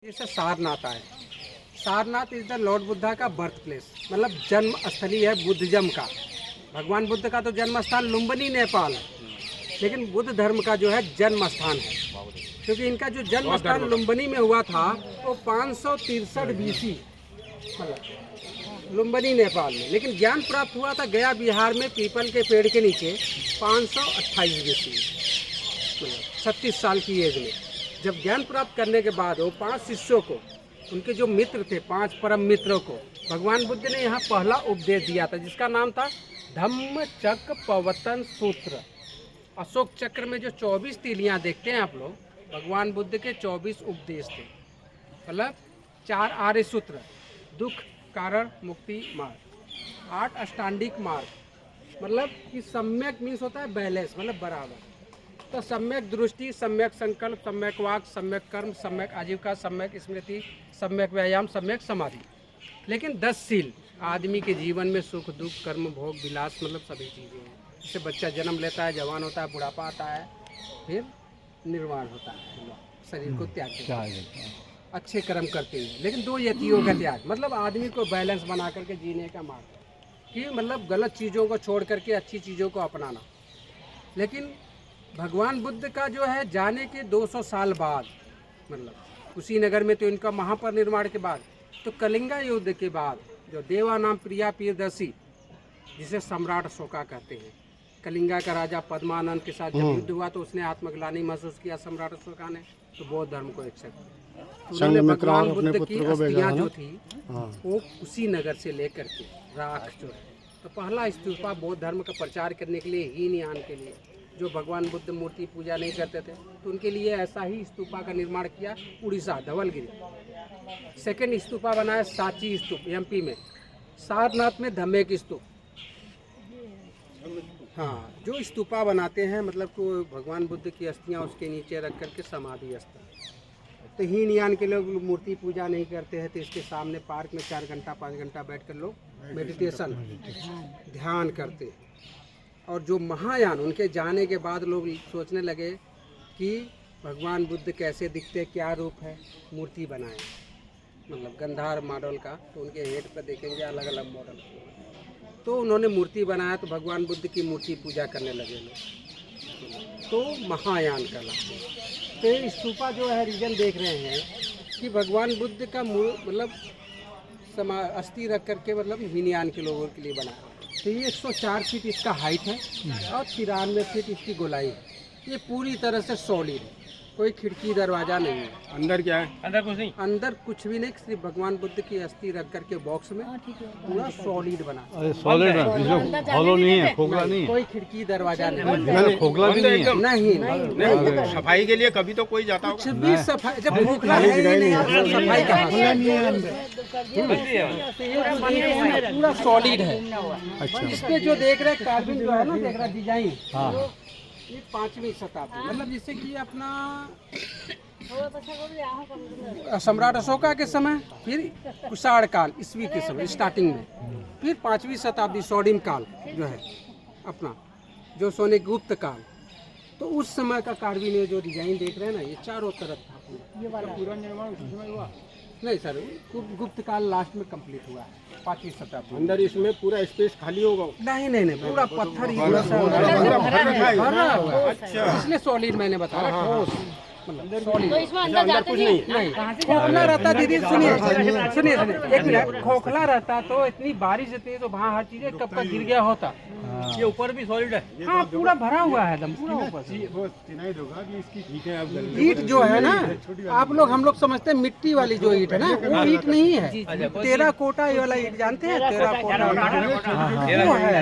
जैसे सारनाथ आए, Sarnath is the Lord Buddha का बर्थ प्लेस, मतलब जन्म स्थली है बुद्धिज्म का। भगवान बुद्ध का तो जन्म स्थान लुम्बिनी नेपाल है, लेकिन बुद्ध धर्म का जो है जन्म स्थान है, क्योंकि इनका जो जन्म स्थान लुम्बिनी में हुआ था वो 563 BC, मतलब लुम्बिनी नेपाल में। लेकिन ज्ञान प्राप्त हुआ था गया बिहार में पीपल के पेड़ के नीचे 528 BC, मतलब 36 साल की एज में। जब ज्ञान प्राप्त करने के बाद वो 5 शिष्यों को, उनके जो मित्र थे, 5 परम मित्रों को भगवान बुद्ध ने यहाँ पहला उपदेश दिया था, जिसका नाम था धम्म चक्र प्रवर्तन सूत्र। अशोक चक्र में जो 24 तीलियाँ देखते हैं आप लोग, भगवान बुद्ध के 24 उपदेश थे, मतलब 4 आर्य सूत्र, दुख कारण मुक्ति मार्ग, 8 अष्टांगिक मार्ग, मतलब कि सम्यक मीन्स होता है बैलेंस, मतलब बराबर। तो सम्यक दृष्टि, सम्यक संकल्प, सम्यक वाक, सम्यक कर्म, सम्यक आजीविका, सम्यक स्मृति, सम्यक व्यायाम, सम्यक समाधि। लेकिन 10 सील आदमी के जीवन में सुख दुख कर्म भोग विलास, मतलब सभी चीज़ें हैं। जैसे बच्चा जन्म लेता है, जवान होता है, बुढ़ापा आता है, फिर निर्वाण होता है, शरीर को त्याग देता है, अच्छे कर्म करते हैं। लेकिन 2 यतियों का त्याग, मतलब आदमी को बैलेंस बना करके जीने का मार्ग, कि मतलब गलत चीज़ों को छोड़ करके अच्छी चीज़ों को अपनाना। लेकिन भगवान बुद्ध का जो है जाने के 200 साल बाद, मतलब कुशीनगर में तो इनका महापरिनिर्वाण के बाद, तो कलिंगा युद्ध के बाद जो देवानाम प्रिया प्रियदर्शी, जिसे सम्राट अशोका कहते हैं, कलिंगा का राजा पद्मानंद के साथ जब युद्ध हुआ तो उसने आत्मग्लानि महसूस किया सम्राट अशोका ने, तो बौद्ध धर्म को एक्सेप्ट किया। तो उन्होंने भगवान बुद्ध की अस्थियां जो थी वो कुशीनगर से लेकर के राख जो है, तो पहला स्तूपा बौद्ध धर्म का प्रचार करने के लिए, हीनयान के लिए, जो भगवान बुद्ध मूर्ति पूजा नहीं करते थे, तो उनके लिए ऐसा ही स्तूपा का निर्माण किया उड़ीसा धवलगिरी। सेकंड स्तूपा बनाया सांची स्तूप MP में, सारनाथ में धम्मेक स्तूप। हाँ, जो स्तूपा बनाते हैं मतलब को भगवान बुद्ध की अस्थियां उसके नीचे रख करके समाधि स्थल। तो हीनयान के लोग मूर्ति पूजा नहीं करते हैं, तो इसके सामने पार्क में 4 घंटा 5 घंटा बैठकर लोग मेडिटेशन ध्यान करते हैं। और जो महायान, उनके जाने के बाद लोग सोचने लगे कि भगवान बुद्ध कैसे दिखते, क्या रूप है, मूर्ति बनाए, मतलब गंधार मॉडल का, तो उनके हेड पर देखेंगे अलग अलग मॉडल। तो उन्होंने मूर्ति बनाया, तो भगवान बुद्ध की मूर्ति पूजा करने लगे लोग, तो महायान कहलाते। तो ये स्तूपा जो है रीजन देख रहे हैं कि भगवान बुद्ध का मतलब अस्थि रख करके, मतलब हीनयान के लोगों के लिए बनाया। तो ये 104 फीट इसका हाइट है और 93 फीट इसकी गोलाई है। ये पूरी तरह से सॉलिड है, कोई खिड़की दरवाजा नहीं है। अंदर क्या है? अंदर कुछ नहीं, अंदर कुछ भी नहीं, सिर्फ भगवान बुद्ध की अस्थि रख करके बॉक्स में पूरा सॉलिड बना। सॉलिड है, हॉलो नहीं है, खोखला नहीं है, कोई खिड़की दरवाजा नहीं, खोखला भी नहीं है। नहीं, सफाई के लिए कभी तो कोई जाता कुछ भी सफाई, जब खोखला है ही नहीं, सफाई कहाँ? पूरा सॉलिड है। अच्छा, इस पे जो देख रहे कार्विंग जो है ना, देख रहा डिजाइन, ये 5वीं शताब्दी, मतलब जिससे कि अपना सम्राट अशोका के समय, फिर कुषाण काल ईस्वी के समय स्टार्टिंग में, फिर 5वीं शताब्दी स्वर्णिम काल जो है अपना, जो सोने गुप्त काल, तो उस समय का कार्विंग ने जो डिजाइन देख रहे हैं ना, ये चारों तरफ था। ये वाला पूरा निर्माण उस समय हुआ नहीं सर, गुप्त काल लास्ट में कंप्लीट हुआ है, 5वीं शताब्दी। अंदर इसमें पूरा स्पेस खाली होगा? नहीं, पूरा पत्थर ही भरा हुआ है, इसलिए सॉलिड मैंने बताया, ठोस मतलब सॉलिड। तो इसमें अंदर कुछ नहीं, खोखला रहता दीदी, सुनिए एक मिनट, खोखला रहता तो इतनी बारिश होती है तो वहाँ हर चीज़ कब तक गिर गया होता। ये ऊपर भी सॉलिड है। हाँ, पूरा भरा हुआ है एकदम, पूरा ऊपर से। ईंट जो है ना, आप लोग हम लोग समझते हैं मिट्टी वाली जो ईंट है ना, वो ईंट नहीं है, टेराकोटा वाला ईंट जानते हैं, टेराकोटा वो है।